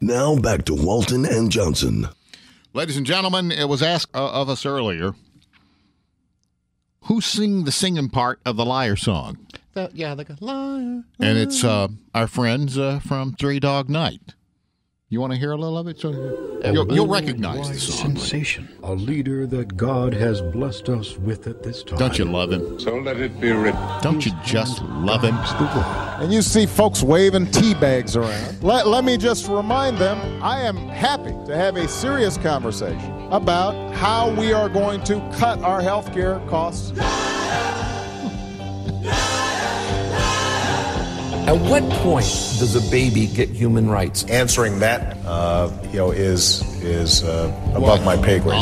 Now back to Walton and Johnson. Ladies and gentlemen, it was asked of us earlier, who sing the singing part of the Liar song? They go, liar. And it's our friends from Three Dog Night. You want to hear a little of it? So you'll recognize the song. Sensation. A leader that God has blessed us with at this time. Don't you love him? So let it be written. Don't you just love him? And you see folks waving tea bags around. Let me just remind them, I am happy to have a serious conversation about how we are going to cut our health care costs. At what point does a baby get human rights? Answering that, is above my pay grade.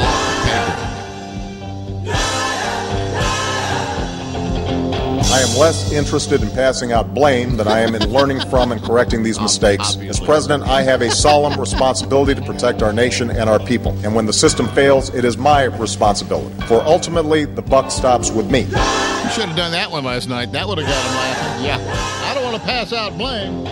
I am less interested in passing out blame than I am in learning from and correcting these mistakes. As president, I have a solemn responsibility to protect our nation and our people. And when the system fails, it is my responsibility. For ultimately, the buck stops with me. You should have done that one last night. That would have got him laughing. Yeah. I don't want to pass out blame.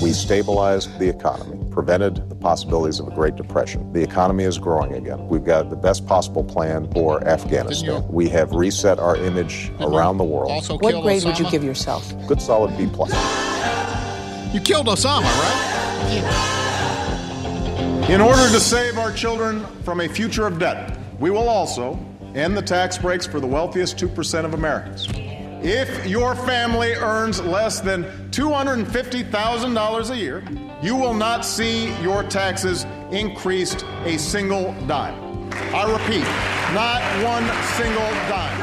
We stabilized the economy, prevented the possibilities of a Great Depression. The economy is growing again. We've got the best possible plan for Afghanistan. We have reset our image around the world. What grade would you give yourself? Good solid B+. You killed Osama, right? Yeah. In order to save our children from a future of debt, we will also end the tax breaks for the wealthiest 2% of Americans. If your family earns less than $250,000 a year, you will not see your taxes increased a single dime. I repeat, not one single dime.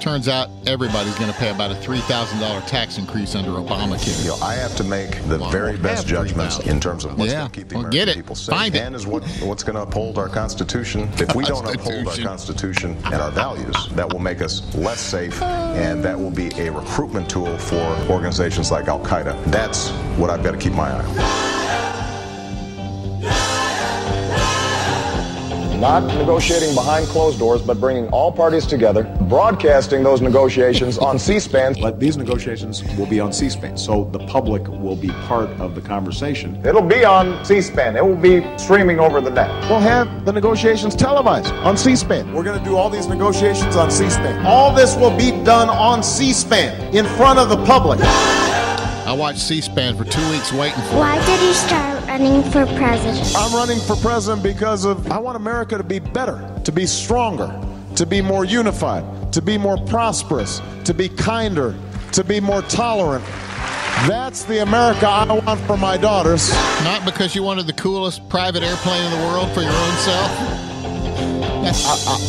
Turns out everybody's going to pay about a $3,000 tax increase under Obamacare. I have to make the very best judgments in terms of what's going to keep the American people safe and is what's going to uphold our Constitution. If we don't uphold our Constitution and our values, that will make us less safe, and that will be a recruitment tool for organizations like Al-Qaeda. That's what I've got to keep my eye on. Not negotiating behind closed doors, but bringing all parties together, broadcasting those negotiations on C-SPAN. But these negotiations will be on C-SPAN, so the public will be part of the conversation. It'll be on C-SPAN. It will be streaming over the net. We'll have the negotiations televised on C-SPAN. We're going to do all these negotiations on C-SPAN. All this will be done on C-SPAN in front of the public. I watched C-SPAN for 2 weeks waiting for it. Why did he start running for president? I'm running for president because I want America to be better, to be stronger, to be more unified, to be more prosperous, to be kinder, to be more tolerant. That's the America I want for my daughters. Not because you wanted the coolest private airplane in the world for your own self?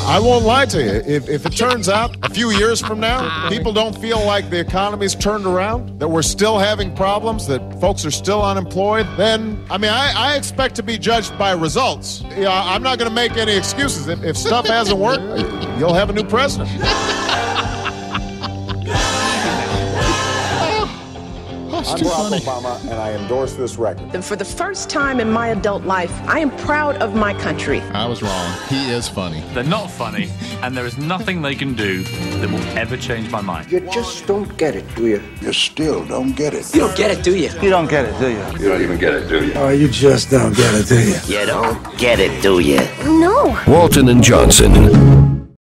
I won't lie to you. If it turns out a few years from now, people don't feel like the economy's turned around, that we're still having problems, that folks are still unemployed, then, I expect to be judged by results. I'm not going to make any excuses. If stuff hasn't worked, you'll have a new president. I'm Barack Obama, and I endorse this record. And for the first time in my adult life, I am proud of my country. I was wrong. He is funny. They're not funny, and there is nothing they can do that will ever change my mind. You just don't get it, do you? You still don't get it. You don't get it, do you? You don't get it, do you? You don't even get it, do you? Oh, you just don't get it, do you? You don't get it, do you? No. Walton and Johnson.